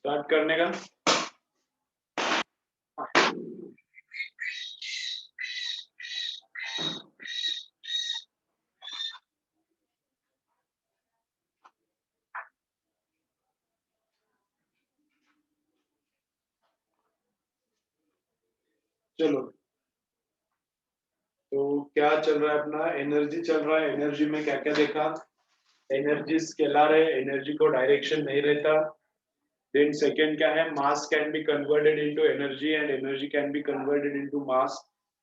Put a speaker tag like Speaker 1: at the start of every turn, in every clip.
Speaker 1: Start करने का। चलो, तो क्या चल रहा है अपना? एनर्जी चल रहा है। एनर्जी में क्या क्या देखा? एनर्जी स्केलर है, एनर्जी को डायरेक्शन नहीं रहता। देन सेकंड क्या है? Mass can be converted into energy and energy can be converted into mass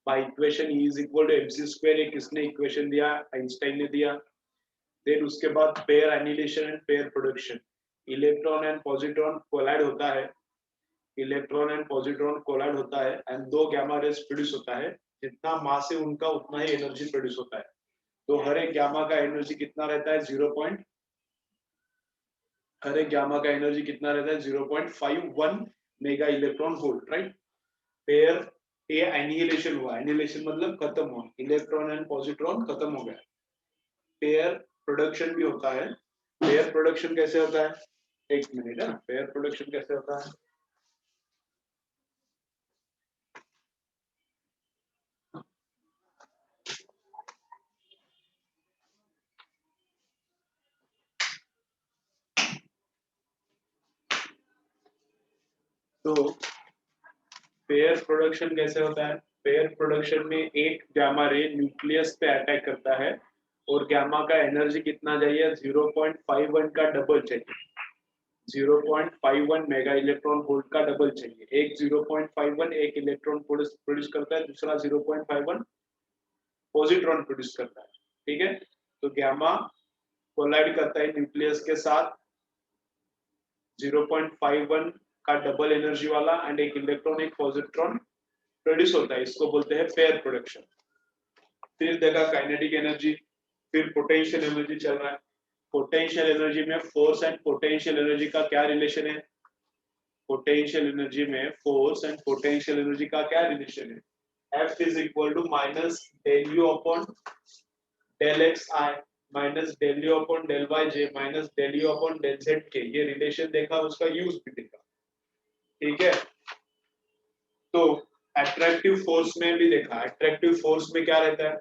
Speaker 1: by equation E is equal to mc square. ये किसने इक्वेशन दिया? आइंस्टाइन ने दिया। देन उसके बाद pair annihilation and pair production. Electron and positron collide होता है, electron and positron collide होता है एंड दो गामा रेज प्रोड्यूस होता है। जितना मास है उनका उतना ही एनर्जी प्रोड्यूस होता है। तो हर एक गामा का एनर्जी कितना रहता है? हर एक गामा का एनर्जी कितना रहता है? 0.51 mega electron volt, right. Pair ये एनिहिलेशन हुआ, एनिहिलेशन मतलब खत्म हुआ, इलेक्ट्रॉन एंड पॉजिट्रॉन खत्म हो गया। पेयर प्रोडक्शन भी होता है। पेयर प्रोडक्शन कैसे होता है? एक मिनट है ना, पेयर प्रोडक्शन कैसे होता है? तो पेयर प्रोडक्शन कैसे होता है? पेयर प्रोडक्शन में एक गामा रे न्यूक्लियस पे अटैक करता है और गामा का एनर्जी कितना चाहिए? 0.51 का डबल चाहिए। 0.51 मेगा इलेक्ट्रॉन वोल्ट का डबल चाहिए। एक 0.51 एक इलेक्ट्रॉन प्रोड्यूस करता है, दूसरा 0.51 पॉजिट्रॉन प्रोड्यूस करता है। ठीक है, तो गामा कोलाइड करता है न्यूक्लियस के साथ 0.51 का डबल एनर्जी वाला एंड एक इलेक्ट्रॉन एक पॉजिट्रॉन प्रोड्यूस होता है। इसको बोलते हैं पेयर प्रोडक्शन। फिर देखा काइनेटिक एनर्जी, फिर पोटेंशियल एनर्जी चल रहा है। पोटेंशियल एनर्जी में फोर्स एंड पोटेंशियल एनर्जी का क्या रिलेशन है? पोटेंशियल एनर्जी में फोर्स एंड पोटेंशियल एनर्जी का क्या रिलेशन है? F is equal to minus del U upon del x I minus del U upon del y j minus del U upon del z k। ये relation देखा, उसका use भी देखा। ठीक है, तो अट्रैक्टिव फोर्स में भी देखा। अट्रैक्टिव फोर्स में क्या रहता है?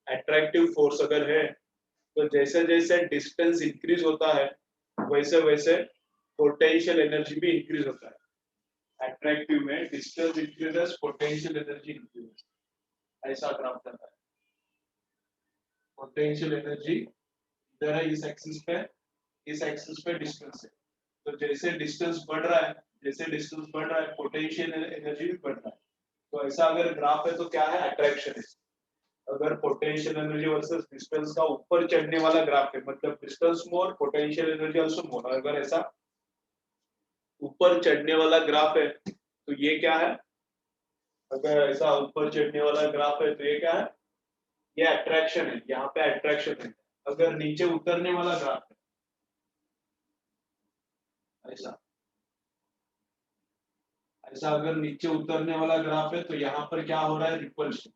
Speaker 1: अट्रैक्टिव फोर्स अगर है तो जैसे जैसे डिस्टेंस इंक्रीज होता है वैसे वैसे पोटेंशियल एनर्जी भी इंक्रीज होता है। अट्रैक्टिव में distance increases, potential energy increases. ऐसा ग्राफ करता है। पोटेंशियल एनर्जी इधर है इस एक्सिस पे डिस्टेंस है। तो जैसे डिस्टेंस बढ़ रहा है, जैसे डिस्टेंस बढ़ रहा है पोटेंशियल एनर्जी भी बढ़ रहा है। तो ऐसा अगर ग्राफ है तो क्या है? अट्रैक्शन है। अगर पोटेंशियल एनर्जी वर्सेस डिस्टेंस का ऊपर चढ़ने वाला ग्राफ है, मतलब distance more potential energy also more. अगर ऐसा ऊपर चढ़ने वाला ग्राफ है तो ये क्या है? अगर ऐसा ऊपर चढ़ने वाला ग्राफ है तो ये क्या है? ये अट्रैक्शन है, यहाँ पे अट्रैक्शन है। अगर नीचे उतरने वाला ग्राफ है ऐसा, ऐसा अगर नीचे उतरने वाला ग्राफ है तो यहाँ पर क्या हो रहा है? रिपल्शन।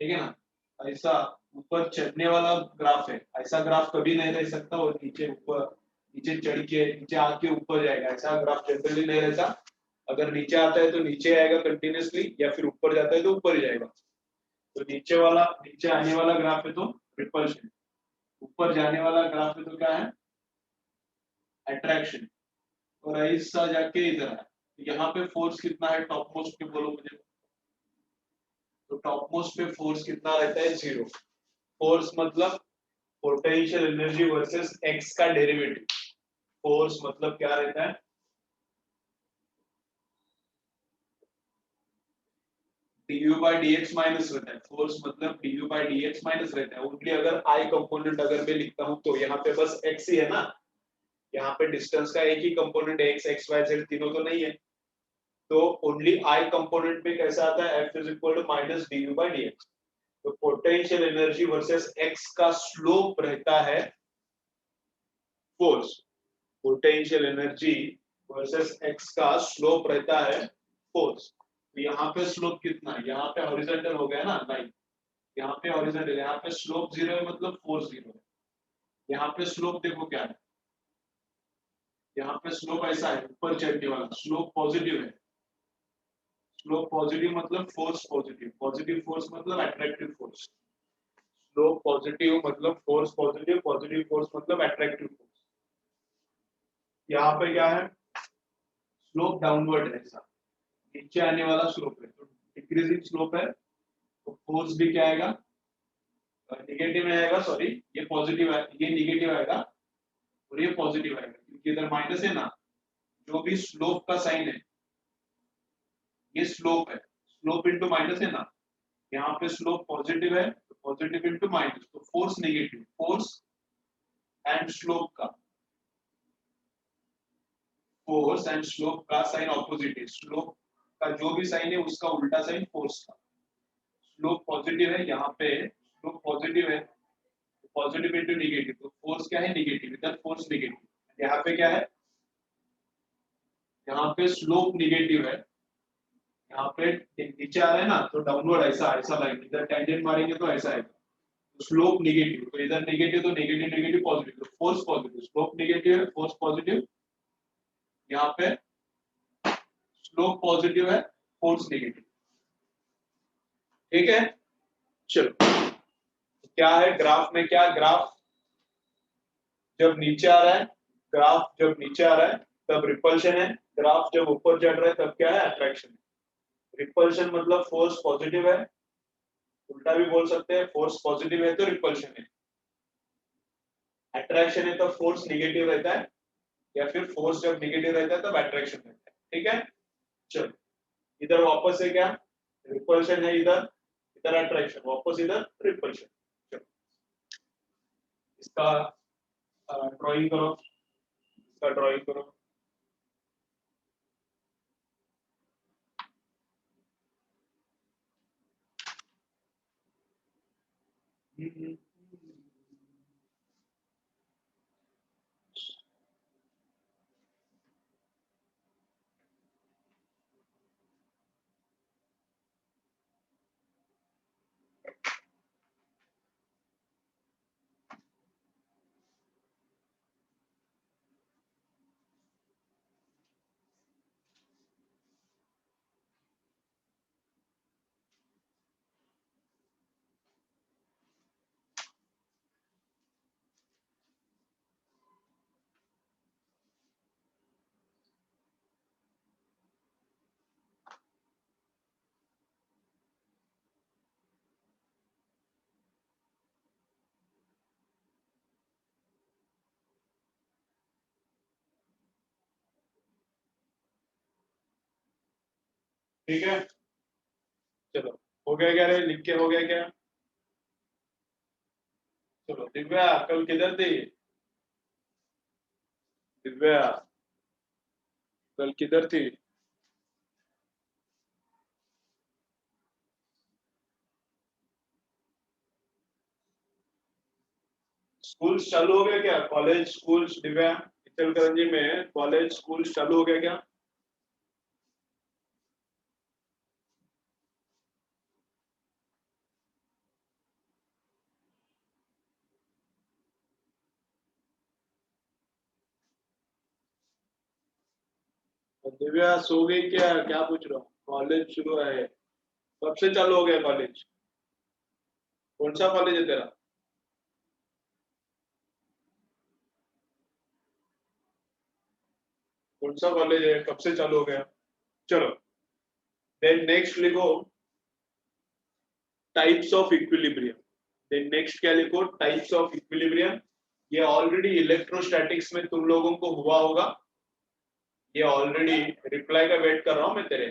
Speaker 1: ठीक है ना। ऐसा ऊपर चढ़ने वाला ग्राफ है, ऐसा ग्राफ कभी नहीं रह सकता और नीचे ऊपर, नीचे चढ़ के नीचे आके ऊपर जाएगा, ऐसा ग्राफ जनरली नहीं रहता। अगर नीचे आता है तो नीचे आएगा कंटिन्यूअसली, या फिर ऊपर जाता है तो ऊपर ही जाएगा। तो नीचे आने वाला ग्राफ है तो रिपल्शन, ऊपर जाने वाला ग्राफ है तो क्या है? अट्रैक्शन। और ऐसा जाके इधर है। यहाँ पे फोर्स कितना है टॉप मोस्ट पे, बोलो मुझे। तो टॉप मोस्ट पे फोर्स कितना रहता है? 0। फोर्स मतलब पोटेंशियल एनर्जी वर्सेस एक्स का डेरिवेटिव। फोर्स मतलब क्या रहता है? du by dx माइनस रहता है। फोर्स मतलब du by dx माइनस रहता है। ओनली अगर आई कंपोनेंट अगर मैं लिखता हूं तो यहाँ पे बस x ही है ना, यहाँ पे डिस्टेंस का एक ही कंपोनेंट है, x x y z तीनों तो नहीं है। तो ओनली आई कंपोनेंट में कैसा आता है? f is equal to minus du by dx। तो पोटेंशियल एनर्जी वर्सेस x का स्लोप रहता है force. Potential energy versus x का स्लोप रहता है फोर्स। तो यहाँ पे स्लोप कितना है? यहाँ पे हॉरिजॉन्टल हो गया ना लाइन, यहाँ पे हॉरिजॉन्टल, यहाँ पे स्लोप 0 है मतलब फोर्स 0 है। यहाँ पे स्लोप देखो क्या है? यहाँ पे स्लोप ऐसा है, ऊपर चढ़ने वाला स्लोप पॉजिटिव है। स्लोप पॉजिटिव मतलब फोर्स पॉजिटिव, पॉजिटिव फोर्स मतलब अट्रैक्टिव फोर्स। स्लोप पॉजिटिव मतलब फोर्स पॉजिटिव, पॉजिटिव फोर्स मतलब अट्रैक्टिव फोर्स। यहाँ पे क्या है, स्लोप डाउनवर्ड है, ऐसा नीचे आने वाला स्लोप है, तो डिक्रीजिंग स्लोप है, तो फोर्स भी क्या आएगा, निगेटिव में आएगा, सॉरी ये पॉजिटिव है, ये निगेटिव आएगा और ये पॉजिटिव आएगा, क्योंकि इधर माइनस है ना। जो भी स्लोप का साइन है, ये स्लोप है, स्लोप इनटू माइनस है ना, यहाँ पे स्लोप पॉजिटिव है तो पॉजिटिव इनटू माइनस, तो force negative, force and slope का, फोर्स एंड स्लोप का साइन ऑपोजिट है, स्लोप का जो भी साइन है उसका उल्टा साइन फोर्स का। स्लोप पॉजिटिव है, यहाँ पे स्लोप पॉजिटिव है, पॉजिटिव इनटू नेगेटिव, तो फोर्स क्या है, नेगेटिव, इधर फोर्स नेगेटिव, यहाँ पे क्या है, यहाँ पे स्लोप नेगेटिव है, यहाँ पे नीचे आ रहा है ना, तो डाउनवर्ड ऐसा ऐसा लाइन, इधर टेंजेंट मारेंगे तो ऐसा आएगा, तो स्लोप नेगेटिव, तो इधर नेगेटिव तो नेगेटिव नेगेटिव पॉजिटिव, तो फोर्स पॉजिटिव, स्लोप नेगेटिव है, फोर्स पॉजिटिव, यहाँ पे स्लोप पॉजिटिव है, फोर्स नेगेटिव। ठीक है, चलो क्या है ग्राफ में, क्या ग्राफ जब नीचे आ रहा है, ग्राफ जब नीचे आ रहा है तब रिपल्शन है, ग्राफ जब ऊपर चढ़ रहा है तब क्या है, अट्रैक्शन है। रिपल्शन मतलब फोर्स पॉजिटिव है, उल्टा भी बोल सकते हैं, फोर्स पॉजिटिव है तो रिपल्शन है, अट्रैक्शन है तो फोर्स निगेटिव रहता है, या फिर फोर्स जब निगेटिव रहता है तब अट्रैक्शन रहता है। ठीक है, चलो इधर वापस है क्या, रिपल्शन है, इधर इधर अट्रैक्शन, वापस इधर रिपल्शन। चलो इसका ड्राइंग करो, इसका ड्राइंग करो। ठीक है, चलो हो गया क्या रे, लिख के हो गया क्या। चलो दिव्या कल किधर थी, दिव्या कल किधर थी। स्कूल चालू हो गया क्या, कॉलेज स्कूल, दिव्या इचलकरंजी में कॉलेज स्कूल चालू हो गया क्या। दिव्या सो गई क्या, क्या पूछ रहा हूँ, कॉलेज शुरू है, कब से चालू हो गया कॉलेज, कौन सा कॉलेज है तेरा। कौन सा कॉलेज है, कब से चालू हो गया। चलो देन नेक्स्ट लिखो types of equilibrium, then next क्या लिखो, टाइप्स ऑफ इक्विलिब्रियम। ये ऑलरेडी इलेक्ट्रोस्टैटिक्स में तुम लोगों को हुआ होगा, ये ऑलरेडी रिप्लाई का वेट कर रहा हूं मैं तेरे,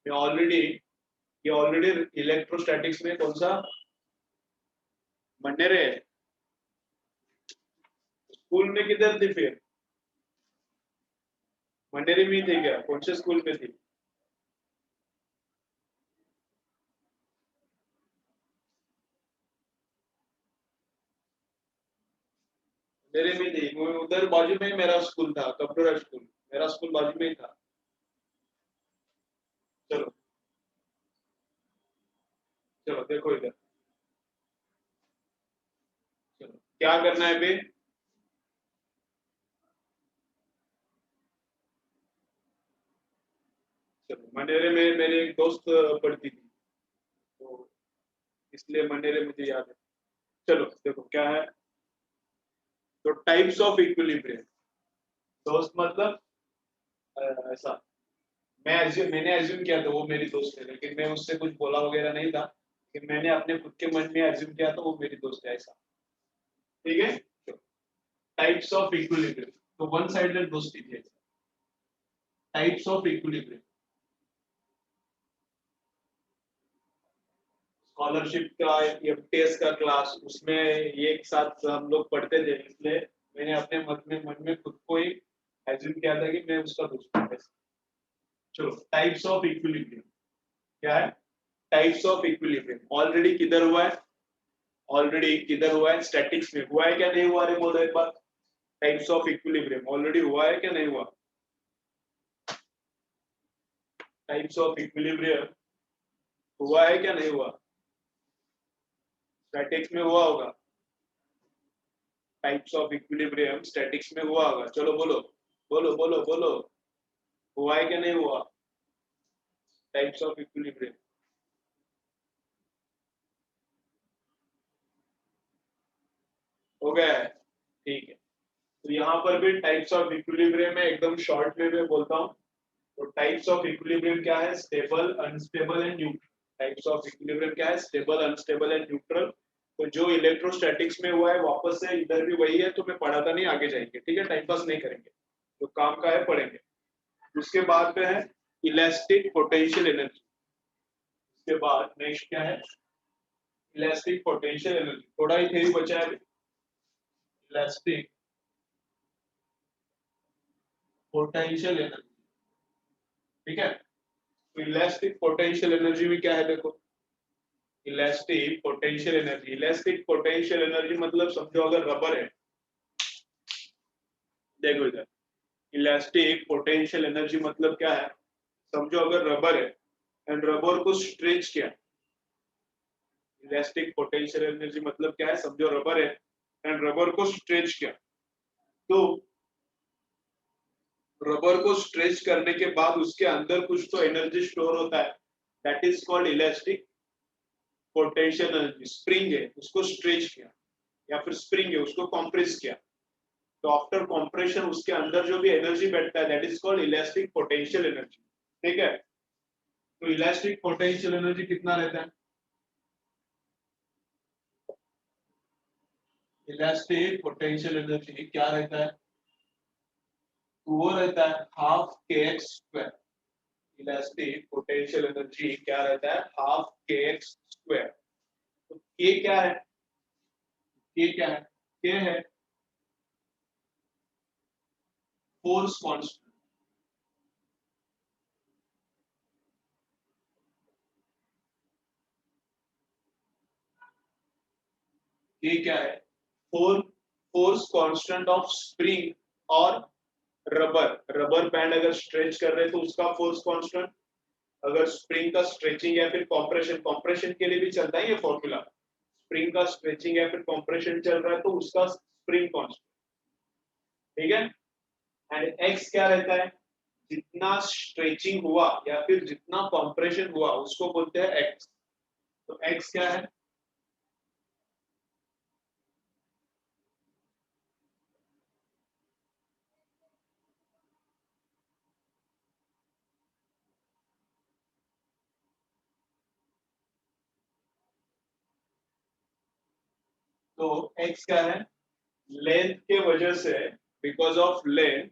Speaker 1: मैं ऑलरेडी, ये ऑलरेडी इलेक्ट्रोस्टैटिक्स में कौन सा बनने रहे, स्कूल में किधर थी फिर, मंडेरी में थी क्या, कौन से स्कूल में थी। मंडेरी में थी, वो उधर बाजू में ही मेरा स्कूल था, कंप्यूटर स्कूल, मेरा स्कूल बाजू में ही था। चलो चलो देखो इधर, चलो क्या करना है अभी, मनेरे में मेरे एक दोस्त पढ़ती थी, तो इसलिए मनेरे मुझे याद है। चलो देखो क्या है, तो टाइप्स ऑफ इक्विलिब्रियम। दोस्त मतलब ऐसा, मैंने एज्यूम किया था वो मेरी दोस्त है, लेकिन मैं उससे कुछ बोला वगैरह नहीं था, कि मैंने अपने खुद के मन में एज्यूम किया था वो मेरी दोस्त है ऐसा। ठीक है, टाइप्स ऑफ इक्विलिब्रियम, तो वन साइडेड दोस्ती थी ऐसा। टाइप्स ऑफ इक्विलिब्रियम, स्कॉलरशिप का एफटीएस का क्लास, उसमें ये एक साथ हम लोग पढ़ते थे, इसलिए मैंने अपने मन में खुद को ही एज्यूम किया था कि मैं उसका दोस्त हूँ ऐसा। चलो टाइप्स ऑफ इक्विलिब्रियम क्या है, टाइप्स ऑफ इक्विलिब्रियम ऑलरेडी किधर हुआ है, ऑलरेडी किधर हुआ है, स्टैटिक्स में हुआ है क्या नहीं हुआ, अरे बोलो एक बार। टाइप्स ऑफ इक्विलिब्रियम ऑलरेडी हुआ है क्या नहीं हुआ, टाइप्स ऑफ इक्विलिब्रियम हुआ है क्या नहीं हुआ, स्टैटिक्स में हुआ होगा, टाइप्स ऑफ इक्विलिब्रियम स्टैटिक्स में हुआ होगा, चलो बोलो बोलो बोलो बोलो, हुआ है क्या नहीं हुआ, टाइप्स ऑफ इक्विलिब्रियम। हो गया है, ठीक है। तो यहाँ पर भी टाइप्स ऑफ इक्विलिब्रियम में एकदम शॉर्ट में मैं बोलता हूँ, तो टाइप्स ऑफ इक्विलिब्रियम क्या है, stable, unstable and neutral. Types of equilibrium क्या है, स्टेबल, अनस्टेबल एंड न्यूट्रल। तो जो इलेक्ट्रोस्टैटिक्स में हुआ है वापस से इधर भी वही है, तो मैं पढ़ाता नहीं, आगे जाएंगे, ठीक है, टाइम पास नहीं करेंगे, तो काम का है पढ़ेंगे। उसके बाद में है इलास्टिक पोटेंशियल एनर्जी। उसके बाद नेक्स्ट क्या है, इलास्टिक पोटेंशियल एनर्जी, थोड़ा ही थ्योरी बचा है, इलास्टिक पोटेंशियल एनर्जी। ठीक है, तो इलास्टिक पोटेंशियल एनर्जी में क्या है देखो, elastic potential energy, elastic potential energy मतलब समझो अगर रबर है, देखो इधर, इलास्टिक पोटेंशियल एनर्जी मतलब क्या है, समझो अगर रबर है एंड रबर को स्ट्रेच किया, इलास्टिक पोटेंशियल एनर्जी मतलब क्या है, समझो रबर है एंड रबर को स्ट्रेच किया, तो रबर को स्ट्रेच करने के बाद उसके अंदर कुछ तो एनर्जी स्टोर होता है, that is called elastic potential energy. Spring है उसको स्ट्रेच किया, या फिर स्प्रिंग है उसको कंप्रेस किया, तो आफ्टर कंप्रेशन उसके अंदर जो भी एनर्जी बैठता है that is called elastic potential energy. ठीक है, तो इलास्टिक पोटेंशियल एनर्जी कितना रहता है, इलास्टिक पोटेंशियल एनर्जी क्या रहता है, वो रहता है हाफ के x square. Elastic potential energy क्या रहता है, हाफ के एक्स स्क्वायर। तो के क्या है, के क्या है, के है फोर्स कांस्टेंट। के क्या है, four force constant of spring और रबर, रबर बैंड अगर स्ट्रेच कर रहे हैं तो उसका फोर्स कांस्टेंट, अगर स्प्रिंग का स्ट्रेचिंग या फिर कॉम्प्रेशन, कॉम्प्रेशन के लिए भी चलता है ये फॉर्मूला, स्प्रिंग का स्ट्रेचिंग या फिर कॉम्प्रेशन चल रहा है तो उसका स्प्रिंग कांस्टेंट। ठीक है, एंड एक्स क्या रहता है, जितना स्ट्रेचिंग हुआ या फिर जितना कॉम्प्रेशन हुआ उसको बोलते हैं एक्स। तो एक्स क्या है, तो एक्स क्या है, लेंथ के वजह से, बिकॉज ऑफ लेंथ,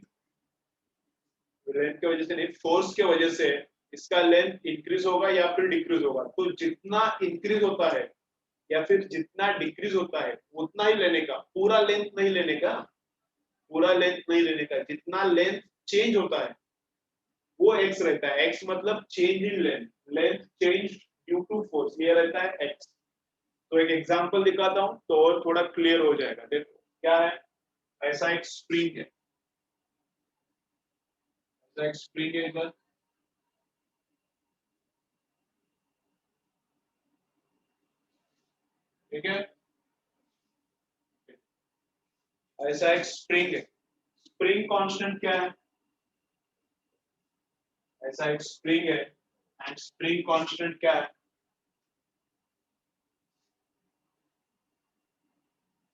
Speaker 1: लेंथ की वजह से नहीं, फोर्स के वजह से इसका लेंथ इंक्रीज होगा या फिर डिक्रीज होगा, तो जितना इंक्रीज होता है या फिर जितना डिक्रीज होता है उतना ही लेने का, पूरा लेंथ नहीं लेने का, पूरा लेंथ नहीं लेने का, जितना लेंथ चेंज होता है वो एक्स रहता है। एक्स मतलब change in length, length change due to force, ये रहता है एक्स। तो एक एग्जांपल दिखाता हूं तो और थोड़ा क्लियर हो जाएगा, देखो क्या है, ऐसा एक स्प्रिंग है, ऐसा एक स्प्रिंग है इधर, ठीक है, ऐसा एक स्प्रिंग है, स्प्रिंग कांस्टेंट क्या है, ऐसा एक स्प्रिंग है, एंड स्प्रिंग कांस्टेंट क्या है?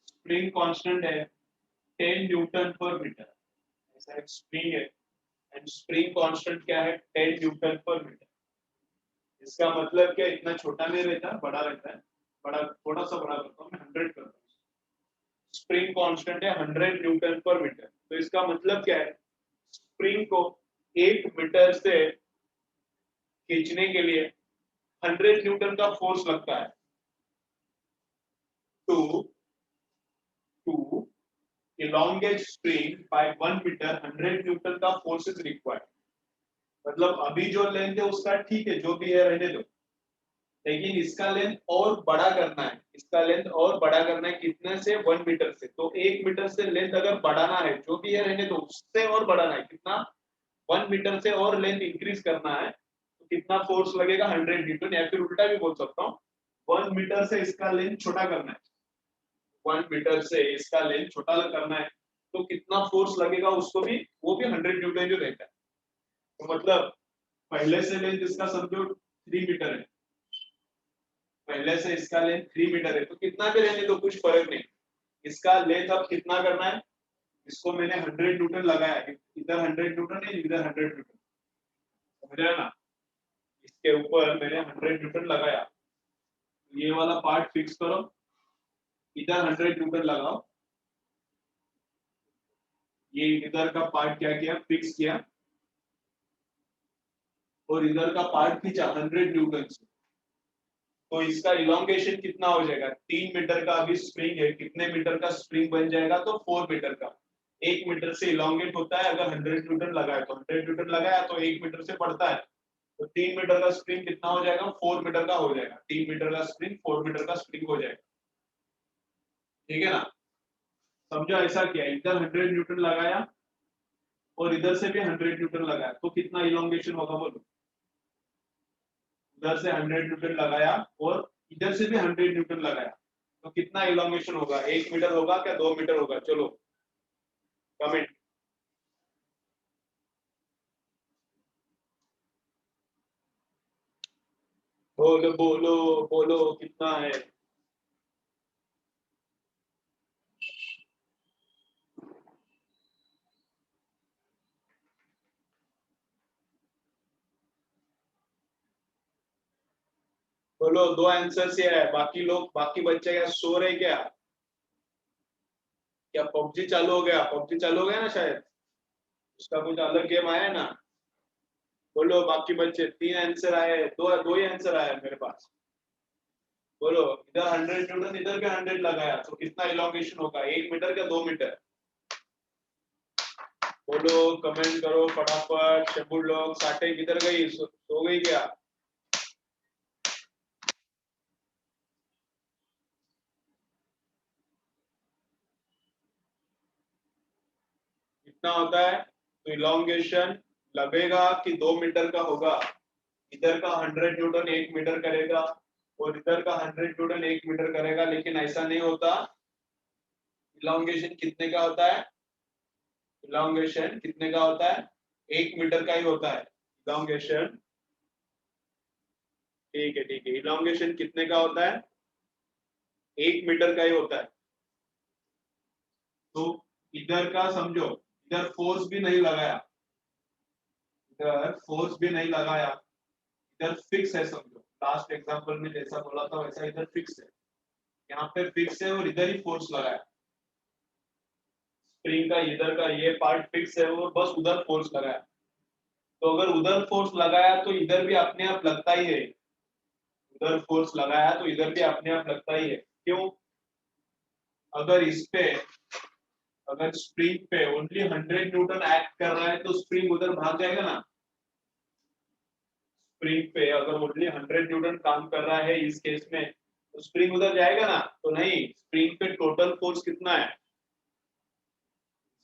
Speaker 1: स्प्रिंग कांस्टेंट है 10 न्यूटन पर मीटर। ऐसा एक स्प्रिंग है एंड स्प्रिंग कांस्टेंट क्या है? 10 न्यूटन पर मीटर। इसका मतलब क्या, इतना छोटा नहीं रहता, बड़ा रहता है। बड़ा, थोड़ा सा बड़ा करता हूँ मैं, 100 करता हूँ। स्प्रिंग कांस्टेंट है 100 न्यूटन पर मीटर। तो इसका मतलब क्या है, स्प्रिंग को 1 मीटर से खींचने के लिए 100 न्यूटन का फोर्स लगता है। To to elongate spring by 1 metre 100 newton का फोर्स इज रिक्वायर्ड। मतलब अभी जो लेंथ है उसका ठीक है, जो भी है रहने दो, लेकिन इसका लेंथ और बड़ा करना है। इसका लेंथ और बड़ा करना है कितने से? 1 मीटर से। तो 1 मीटर से लेंथ अगर बढ़ाना है, जो भी है रहने दो, उससे और बढ़ाना है कितना? 1 मीटर से और लेंथ इंक्रीज करना है, तो कितना फोर्स लगेगा? 100 न्यूटन। या फिर उल्टा भी बोल सकता हूँ, 1 मीटर से इसका लेंथ छोटा करना है, 1 मीटर से इसका लेंथ छोटा करना है, तो कितना फोर्स लगेगा उसको भी, वो भी 100 न्यूटन जो रहता है। तो मतलब पहले से लेंथ इसका समझो 3 मीटर है, पहले से इसका लेंथ 3 मीटर है, तो कितना भी रहने दो कुछ फर्क नहीं। इसका लेंथ अब कितना करना है, इसको मैंने 100 न्यूटन लगाया, इधर 100 न्यूटन है, इधर 100 न्यूटन, समझ रहे हैं ना? इसके ऊपर मैंने 100 न्यूटन लगाया, ये वाला पार्ट फिक्स करो, इधर 100 न्यूटन लगाओ, ये इधर का पार्ट क्या किया? फिक्स किया, और इधर का पार्ट खींचा 100 न्यूटन से। तो इसका इलोंगेशन कितना हो जाएगा? 3 मीटर का अभी स्प्रिंग है, कितने मीटर का स्प्रिंग बन जाएगा? तो 4 मीटर का। 1 मीटर से इलोंगेट होता है, अगर 100 न्यूटन लगाए तो 100 न्यूटन लगाया तो 1 मीटर से बढ़ता है, तो 3 मीटर का स्प्रिंग कितना हो जाएगा? 4 मीटर का हो जाएगा। 3 मीटर का स्प्रिंग 4 मीटर का स्प्रिंग हो जाएगा, ठीक है ना? समझो, ऐसा किया, इधर 100 न्यूटन लगाया और इधर से भी 100 न्यूटन लगाया, तो कितना इलोंगेशन होगा बोलो? इधर से 100 न्यूटन लगाया और इधर से भी 100 न्यूटन लगाया, तो कितना इलोंगेशन होगा? 1 मीटर होगा क्या 2 मीटर होगा? चलो कमेंट। बोलो बोलो बोलो, कितना है? बोलो, दो आंसर से है, बाकी लोग, बाकी बच्चे क्या सो रहे क्या? क्या पबजी चालू हो गया? पबजी चालू हो गया ना शायद, उसका कुछ अलग गेम आया है ना? बोलो बाकी बच्चे, 3 आंसर आए, दो दो ही आंसर आया मेरे पास। बोलो, इधर 100 न्यूटन, इधर भी 100 लगाया, तो कितना इलोंगेशन होगा? 1 मीटर क्या 2 मीटर? बोलो, कमेंट करो फटाफट। शेबुल लोग, साटे किधर गई? सो गई क्या? कितना होता है? तो इलोंगेशन लगेगा कि 2 मीटर का होगा। इधर का 100 न्यूटन 1 मीटर करेगा, और इधर का 100 न्यूटन 1 मीटर करेगा, लेकिन ऐसा नहीं होता। इलोंगेशन कितने का होता है? इलोंगेशन कितने का होता है? 1 मीटर का ही होता है इलोंगेशन। ठीक है ठीक है, इलोंगेशन कितने का होता है? 1 मीटर का ही होता है। तो इधर का समझो, इधर फोर्स भी नहीं लगाया, इधर फोर्स भी नहीं लगाया, इधर फिक्स है समझो। लास्ट एग्जांपल में जैसा बोला था वैसा इधर फिक्स है, यहाँ पे फिक्स है और इधर ही फोर्स लगाया। स्प्रिंग का इधर का ये पार्ट फिक्स है और बस उधर फोर्स लगाया। तो अगर उधर फोर्स लगाया तो इधर भी अपने आप लगता ही है, उधर फोर्स लगाया तो इधर भी अपने आप लगता ही है। क्यों? अगर इस पे, अगर स्प्रिंग पे ओनली 100 न्यूटन एक्ट कर रहा है तो स्प्रिंग उधर भाग जाएगा ना। स्प्रिंग पे अगर ओनली 100 न्यूटन काम कर रहा है इस केस में, तो स्प्रिंग उधर जाएगा ना? तो नहीं, स्प्रिंग पे टोटल फोर्स कितना है?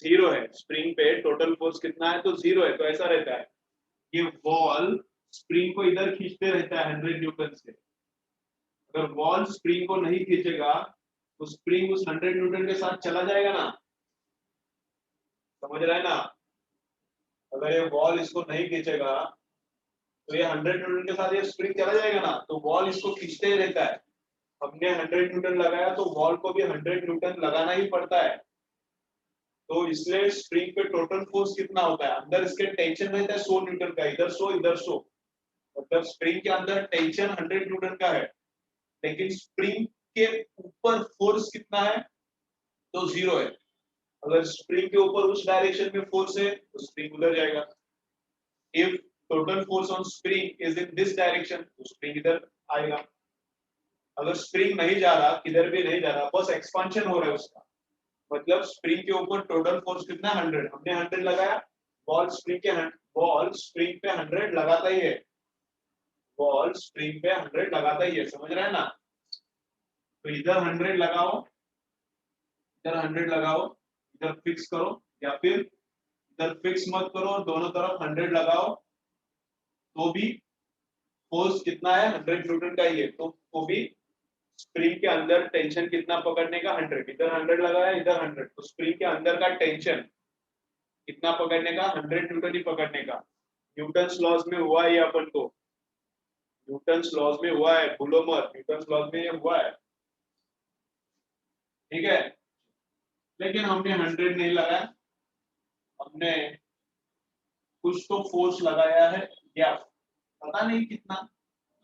Speaker 1: 0 है। स्प्रिंग पे टोटल फोर्स कितना है? तो 0 है। तो ऐसा रहता है, ये वॉल स्प्रिंग को इधर खींचते रहता है 100 न्यूटन से। अगर वॉल स्प्रिंग को नहीं खींचेगा तो स्प्रिंग उस 100 न्यूटन के साथ चला जाएगा ना, समझ रहा है ना? अगर ये वॉल इसको नहीं खींचेगा तो ये 100 न्यूटन के साथ ये स्प्रिंग चला जाएगा ना, तो बॉल इसको खींचते ही रहता है। हमने 100 न्यूटन लगाया तो बॉल को भी 100 न्यूटन लगाना ही पड़ता है। तो इसलिए स्प्रिंग पे टोटल फोर्स कितना होता है, अंदर इसके टेंशन रहता है 100 न्यूटन का, इधर 100 इधर 100, मतलब स्प्रिंग के अंदर टेंशन 100 न्यूटन का है, लेकिन स्प्रिंग के ऊपर फोर्स कितना है, तो 0 है। अगर स्प्रिंग के ऊपर उस डायरेक्शन में फोर्स है तो स्प्रिंग उधर जाएगा। If total force on spring is in this direction तो स्प्रिंग इधर आएगा। अगर स्प्रिंग नहीं जा रहा, किधर भी नहीं जा रहा, बस एक्सपांशन हो रहा है उसका, मतलब स्प्रिंग के ऊपर टोटल फोर्स कितना 100, हमने 100 लगाया, बॉल स्प्रिंग के बॉल स्प्रिंग पे 100 लगाता ही है, बॉल स्प्रिंग पे 100 लगाता ही है, समझ रहे हैं ना। तो इधर 100 लगाओ, इधर 100 लगाओ, इधर फिक्स करो, या फिर इधर फिक्स मत करो, दोनों तरफ 100 लगाओ, तो भी फोर्स कितना है 100 न्यूटन का ही है, तो भी स्प्रिंग के अंदर टेंशन कितना पकड़ने का 100, इधर 100 लगाया, इधर 100, तो स्प्रिंग के अंदर का टेंशन कितना पकड़ने का 100 न्यूटन ही पकड़ने का। न्यूटन्स लॉज में हुआ है अपन को, न्यूटन्स लॉज में हुआ है, भूलो मत, न्यूटन्स लॉज में ये हुआ है, ठीक है। लेकिन हमने 100 नहीं लगाया, हमने कुछ तो फोर्स लगाया है, या पता नहीं कितना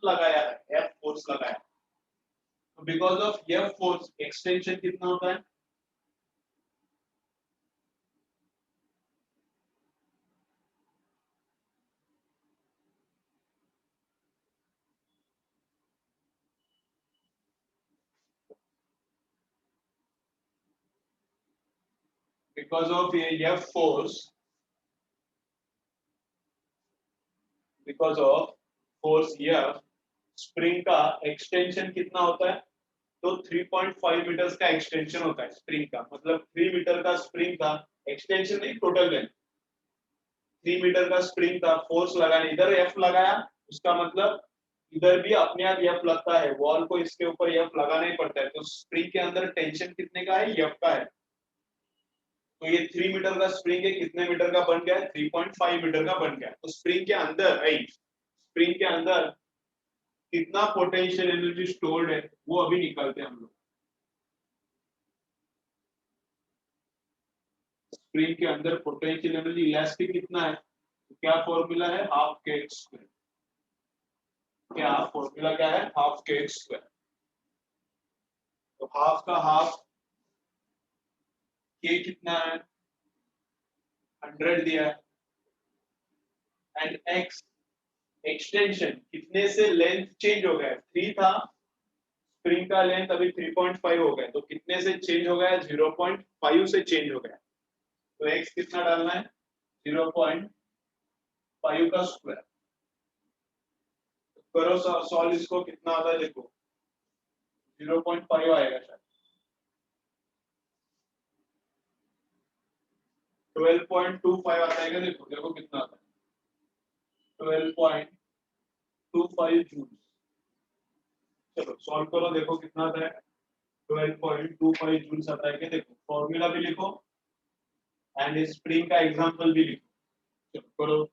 Speaker 1: लगाया है, एफ फोर्स लगाया। तो because of F force extension कितना होता है, बिकॉज ऑफ ये F force, because of force F, spring का एक्सटेंशन कितना होता है, तो 3.5 मीटर्स का एक्सटेंशन होता है स्प्रिंग का, मतलब 3 मीटर का स्प्रिंग का एक्सटेंशन नहीं, टोटल लेंथ 3 मीटर का स्प्रिंग था, फोर्स लगाने इधर एफ लगाया, उसका मतलब इधर भी अपने आप एफ लगता है, वॉल को इसके ऊपर एफ लगाना ही पड़ता है, तो स्प्रिंग के अंदर टेंशन कितने का है, एफ का है। तो ये 3 मीटर का स्प्रिंग है, कितने मीटर का बन गया है, 3.5 मीटर का बन गया। तो स्प्रिंग के अंदर स्प्रिंग के अंदर कितना पोटेंशियल एनर्जी स्टोर्ड है वो अभी निकालते हैं हम लोग। स्प्रिंग के अंदर पोटेंशियल एनर्जी इलास्टिक कितना है, तो क्या फॉर्मूला है, हाफ के एक्स स्क्वायर, क्या फॉर्मूला क्या है, हाफ के एक्स स्क्वायर। तो हाफ का हाफ, के कितना है 100 दिया है, एंड एक्स एक्सटेंशन कितने से लेंथ चेंज हो गया है, 3 था, स्प्रिंग का लेंथ अभी 3.5 हो गया, तो कितने से चेंज हो गया, 0.5 से चेंज हो गया। तो एक्स कितना डालना है, 0.5 का स्क्वायर। करो सॉल्व इसको, कितना आता है देखो, 0.5 आएगा शायद, 12.25 आता है क्या, देखो देखो कितना आता है, 12.25 जूल। चलो सॉल्व करो, देखो कितना आता है, 12.25 जूल्स आता है क्या, देखो फॉर्मूला भी लिखो एंड स्प्रिंग का एग्जांपल भी लिखो, चलो करो।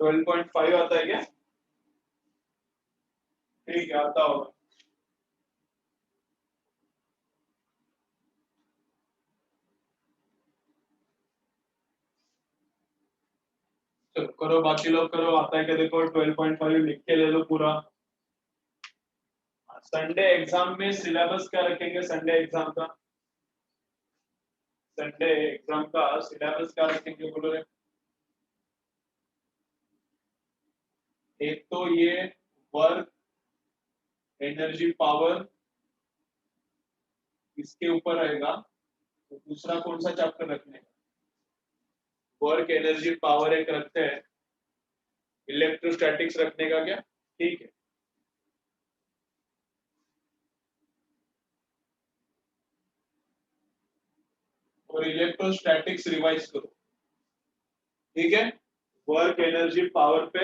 Speaker 1: ट्वेल्व पॉइंट फाइव आता है क्या, ठीक है आता होगा। चलो करो, बाकी लोग करो, आता है क्या देखो, 12.5 लिख के ले लो पूरा। संडे एग्जाम में सिलेबस क्या रखेंगे, संडे एग्जाम का, संडे एग्जाम का सिलेबस क्या रखेंगे बोलो रे। एक तो ये वर्क एनर्जी पावर इसके ऊपर रहेगा, तो दूसरा कौन सा चैप्टर रखने का, वर्क एनर्जी पावर एक रखते हैं, इलेक्ट्रोस्टैटिक्स रखने का क्या, ठीक है। और इलेक्ट्रोस्टैटिक्स रिवाइज करो, ठीक है, वर्क एनर्जी पावर पे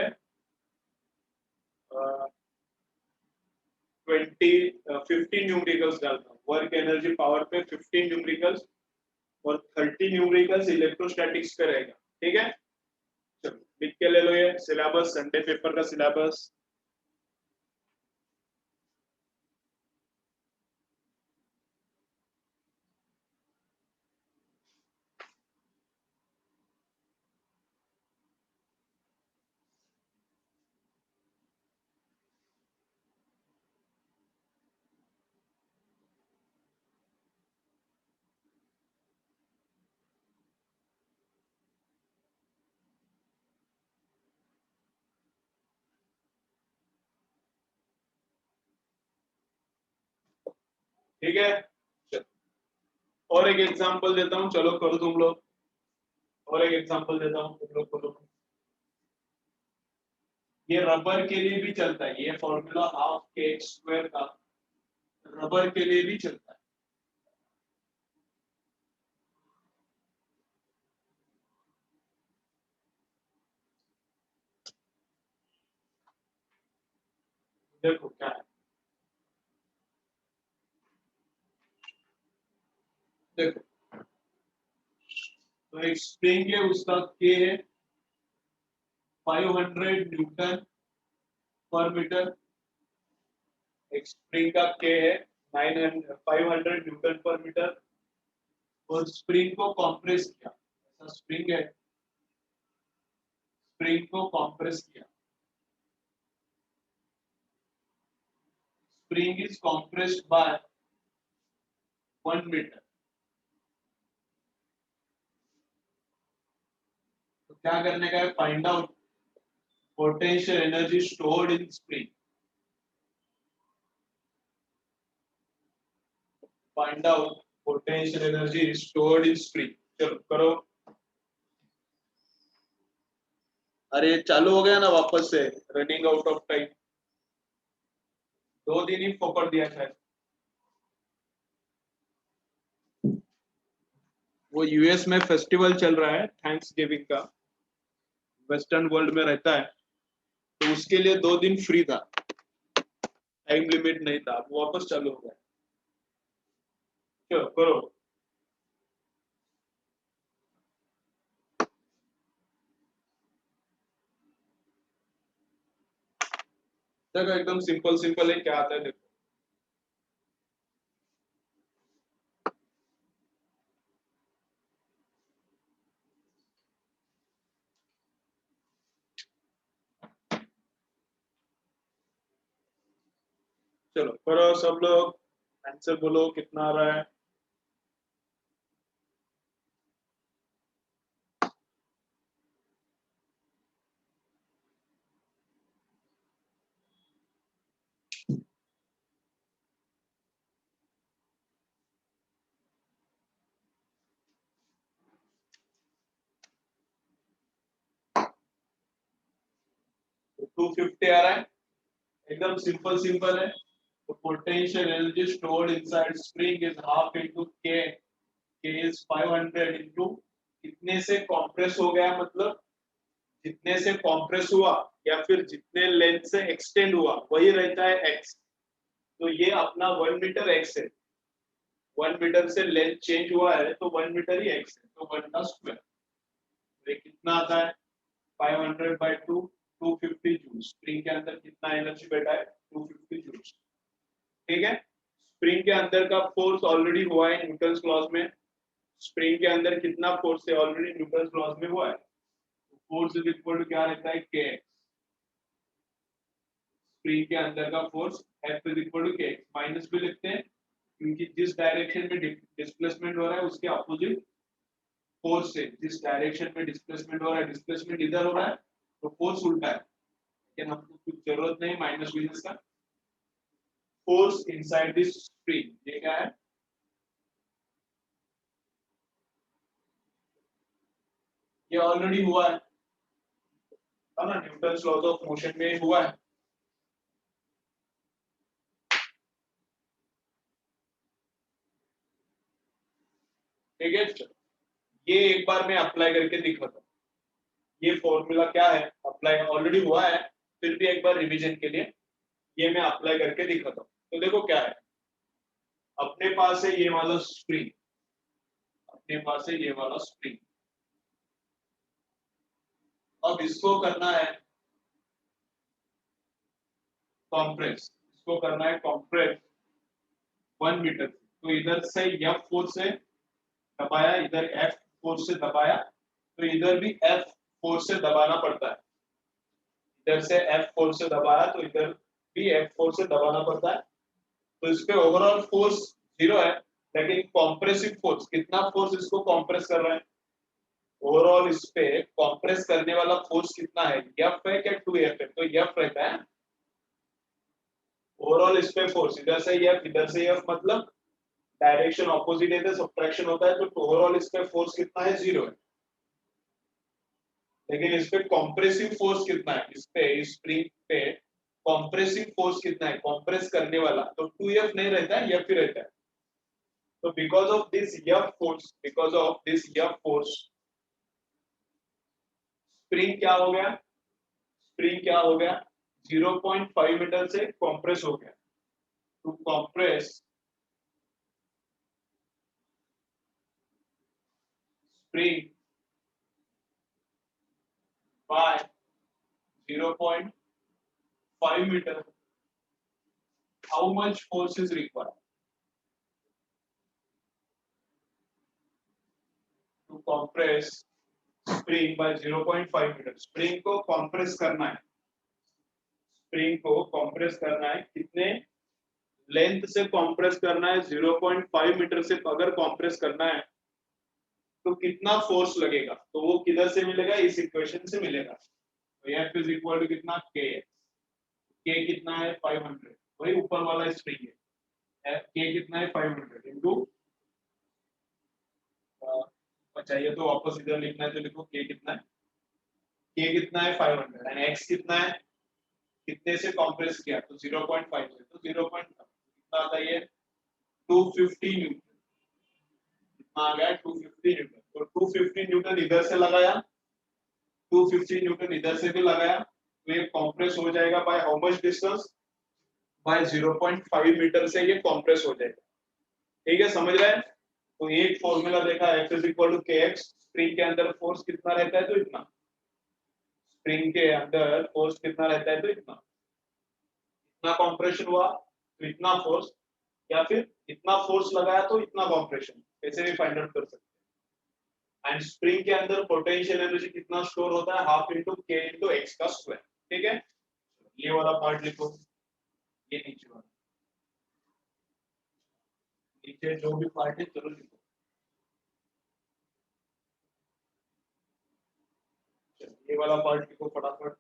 Speaker 1: 15 न्यूमेरिकल्स डालता हूँ, वर्क एनर्जी पावर पे 15 न्यूमेरिकल्स और 30 न्यूमेरिकल्स इलेक्ट्रोस्टैटिक्स पे रहेगा। ठीक है, चलो लिख के ले लो ये सिलेबस, संडे पेपर का सिलेबस। ठीक है, चलो और एक एग्जांपल देता हूँ, चलो करो तुम लोग, और एक एग्जांपल देता हूँ, तुम लोग करो। ये रबर के लिए भी चलता है, ये फॉर्मूला हाफ के एक्स स्क्वायर का रबर के लिए भी चलता है। देखो क्या है, देखो तो एक स्प्रिंग है, उसका के है 500 न्यूटन पर मीटर, एक स्प्रिंग का के है 500 न्यूटन पर मीटर, और स्प्रिंग को कॉम्प्रेस किया, ऐसा स्प्रिंग है, स्प्रिंग को कॉम्प्रेस किया, spring is compressed by 1 metre. तो क्या करने का है, find out potential energy stored in spring, find out potential energy stored in spring. चलो करो। अरे चालू हो गया ना वापस से, रनिंग आउट ऑफ टाइम, 2 दिन ही पकड़ दिया शायद। वो यूएस में फेस्टिवल चल रहा है थैंक्स गिविंग का, वेस्टर्न वर्ल्ड में रहता है, तो उसके लिए 2 दिन फ्री था, टाइम लिमिट नहीं था, अब वापस चालू हो गया। चलो करो। देखो एकदम सिंपल सिंपल है, क्या आता है देखो। चलो करो सब लोग, आंसर बोलो कितना आ रहा है। तो 250 आ रहा है, एकदम सिंपल सिंपल है। तो potential energy stored inside spring is half into के, के इज 500 इनटू कितने से कॉम्प्रेस हो गया, मतलब जितने से कॉम्प्रेस हुआ या फिर जितने लेंथ से एक्सटेंड हुआ वही रहता है एक्स। तो ये अपना 1 मीटर एक्स है, 1 मीटर से लेंथ चेंज हुआ है तो 1 मीटर ही एक्स है, तो 1 का स्क्वायर। ये कितना आता है 500/2, 250 जूल। स्प्रिंग के अंदर कितना एनर्जी बैठा है 250 जूल। ठीक है, स्प्रिंग के अंदर का फोर्स ऑलरेडी हुआ है न्यूटन लॉज में, स्प्रिंग के अंदर कितना फोर्स है ऑलरेडी न्यूटन लॉज में हुआ है, फोर्स इज इक्वल टू क्या रहता है के। स्प्रिंग के अंदर का force F is equal to k, minus भी लिखते हैं क्योंकि जिस डायरेक्शन में डिस्प्लेसमेंट हो रहा है उसके अपोजिट फोर्स से, जिस डायरेक्शन में डिस्प्लेसमेंट हो रहा है, डिस्प्लेसमेंट इधर हो रहा है तो फोर्स उल्टा है, लेकिन हमको कुछ जरूरत नहीं माइनस माइनस का। फोर्स इनसाइड दिस स्प्रिंग, ये क्या है, ये ऑलरेडी हुआ है ना, न्यूटन लॉज ऑफ मोशन में हुआ है। ठीक है, ये एक बार मैं अप्लाई करके दिखाता हूँ। ये फॉर्मूला क्या है, अप्लाई ऑलरेडी हुआ है, फिर भी एक बार रिवीजन के लिए ये मैं अप्लाई करके दिखाता हूँ। तो देखो क्या है, अपने पास है ये वाला स्प्रिंग, अपने पास है ये वाला स्प्रिंग। अब इसको करना है कॉम्प्रेस, इसको करना है कॉम्प्रेस 1 मीटर। तो इधर से एफ फोर्स से दबाया, इधर एफ फोर्स से दबाया, तो इधर भी एफ फोर्स से दबाना पड़ता है। इधर से एफ फोर्स से दबाया तो इधर भी एफ फोर्स से दबाना पड़ता है। तो इस पे ओवरऑल फोर्स 0 है, लेकिन कॉम्प्रेसिव फोर्स, कितना फोर्स इसको कॉम्प्रेस कर रहा है, ओवरऑल इस पे कॉम्प्रेस करने वाला फोर्स कितना है, एफ है क्या 2F है, तो एफ रहता है ओवरऑल इस पे फोर्स। इधर से एफ, इधर से एफ, मतलब डायरेक्शन ऑपोजिट है तो सब्ट्रैक्शन होता है, तो ओवरऑल इस पे फोर्स कितना है, 0 है। लेकिन इस पे कॉम्प्रेसिव फोर्स कितना है, इस पे इस स्प्रिंग पे कॉम्प्रेसिव फोर्स कितना है, कॉम्प्रेस करने वाला, तो 2F नहीं रहता है, एफ ही रहता है। तो because of this F force, because of this F force, spring क्या हो गया, स्प्रिंग क्या हो गया, 0.5 मीटर से कॉम्प्रेस हो गया। To compress spring by 0.5 metre, how much force is required to compress spring by 0.5 metre. Spring को कॉम्प्रेस करना है, स्प्रिंग को कॉम्प्रेस करना है, कितने लेंथ से कॉम्प्रेस करना है, 0.5 मीटर से अगर कॉम्प्रेस करना है तो कितना फोर्स लगेगा, तो वो किधर से मिलेगा, इस इक्वेशन से मिलेगा। तो F इज इक्वल टू कितना, K कितना है 500, वही ऊपर वाला स्प्रिंग है, K कितना है 500 इंटू, चाहिए तो वापस इधर लिखना है तो लिखो K कितना है, K कितना है 500 एंड X कितना है, कितने से कॉम्प्रेस किया, तो 0.5 से, तो 0.5 कितना आता है ये 250 न्यूटन, कितना आ गया 250 न्यूटन। तो 250 न्यूटन इधर से लगाया, 250 न्यूटन इधर से भी लगाया, तो ये कॉम्प्रेस हो जाएगा by how much distance, by 0.5 metre से ये कॉम्प्रेस हो जाएगा। ठीक है, समझ रहे हैं। तो एक फॉर्मूला देखा, F इज इक्वल टू के एक्स, स्प्रिंग के अंदर फोर्स कितना रहता है, तो इतना, स्प्रिंग के अंदर फोर्स कितना रहता है, तो इतना, इतना कॉम्प्रेशन हुआ तो इतना फोर्स, या फिर इतना फोर्स लगाया तो इतना कॉम्प्रेशन, ऐसे भी फाइंड आउट कर सकते हैं। एंड स्प्रिंग के अंदर पोटेंशियल एनर्जी कितना स्टोर होता है, हाफ इंटू के इंटू एक्स का स्क्वायर। ठीक है, ये वाला पार्ट लिखो, ये नीचे वाला, नीचे जो भी पार्ट है चलो लिखो। ये वाला पार्ट लिखो फटाफट।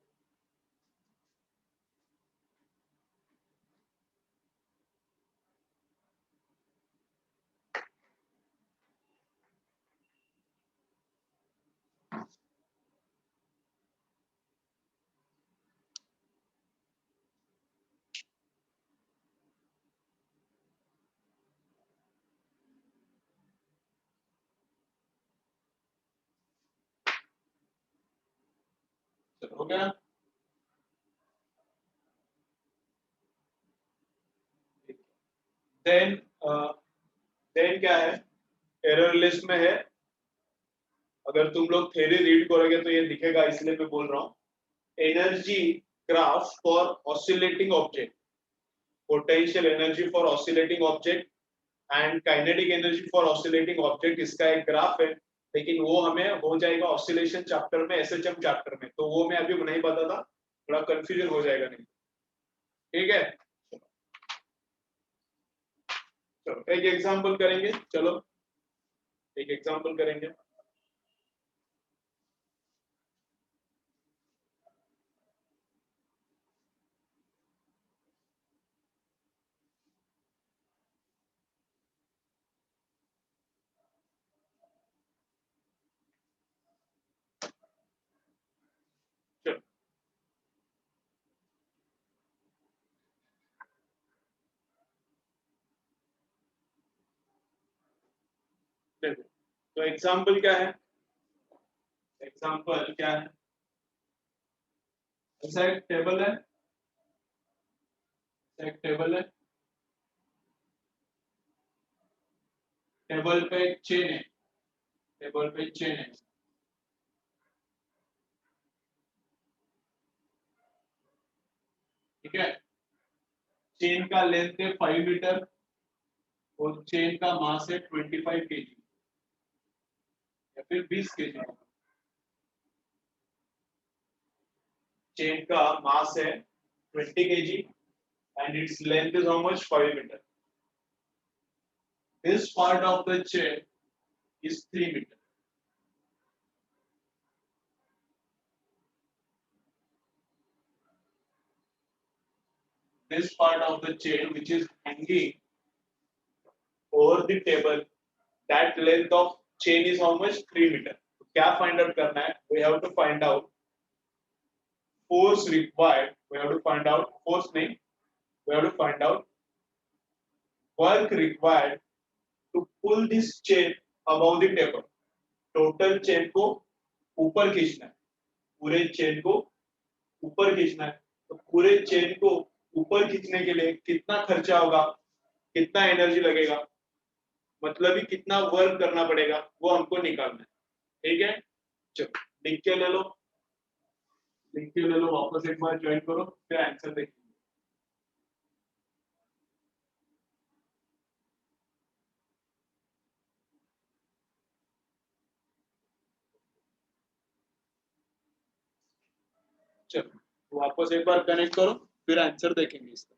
Speaker 1: चलो हो गया। देन देन क्या है, एरर लिस्ट में है, अगर तुम लोग थ्योरी रीड करोगे तो ये दिखेगा, इसलिए मैं बोल रहा हूँ। Energy graph for oscillating object, potential energy for oscillating object and kinetic energy for oscillating object, इसका एक ग्राफ है, लेकिन वो हमें हो जाएगा ऑसिलेशन चैप्टर में, एसएचएम चैप्टर में, तो वो मैं अभी नहीं बताता, थोड़ा कंफ्यूजन हो जाएगा नहीं। ठीक है, चलो एक एग्जांपल करेंगे, चलो एक एग्जांपल करेंगे। चलो देखो, तो एग्जांपल क्या है, एग्जांपल क्या है, ऐसा एक टेबल है, एक टेबल है, टेबल पे एक चेन है, टेबल पे चेन है, ठीक है। चेन का लेंथ है 5 मीटर और चेन का मास है 25 केजी या फिर 20 केजी। चेन का मास है 20 KG and its length is how much? 5 meter. This part of the chain is 3 meter. This part of the chain which is hanging over the table, that length of chain is how much? 3 meter. क्या find out करना है? We have to find out force required. We have to find out force नहीं. We have to find out work required to pull this chain above the table. Total chain को ऊपर खींचना है, पूरे chain को ऊपर खींचना है। तो पूरे चेन को ऊपर खींचने के लिए कितना खर्चा होगा, कितना एनर्जी लगेगा, मतलब ही कितना वर्क करना पड़ेगा, वो हमको निकालना है। ठीक है, चलो लिख के ले लो, लिख के ले लो, वापस एक बार ज्वाइन करो, फिर आंसर देखिए। चलो वापस एक बार कनेक्ट करो, फिर आंसर देखेंगे इसका।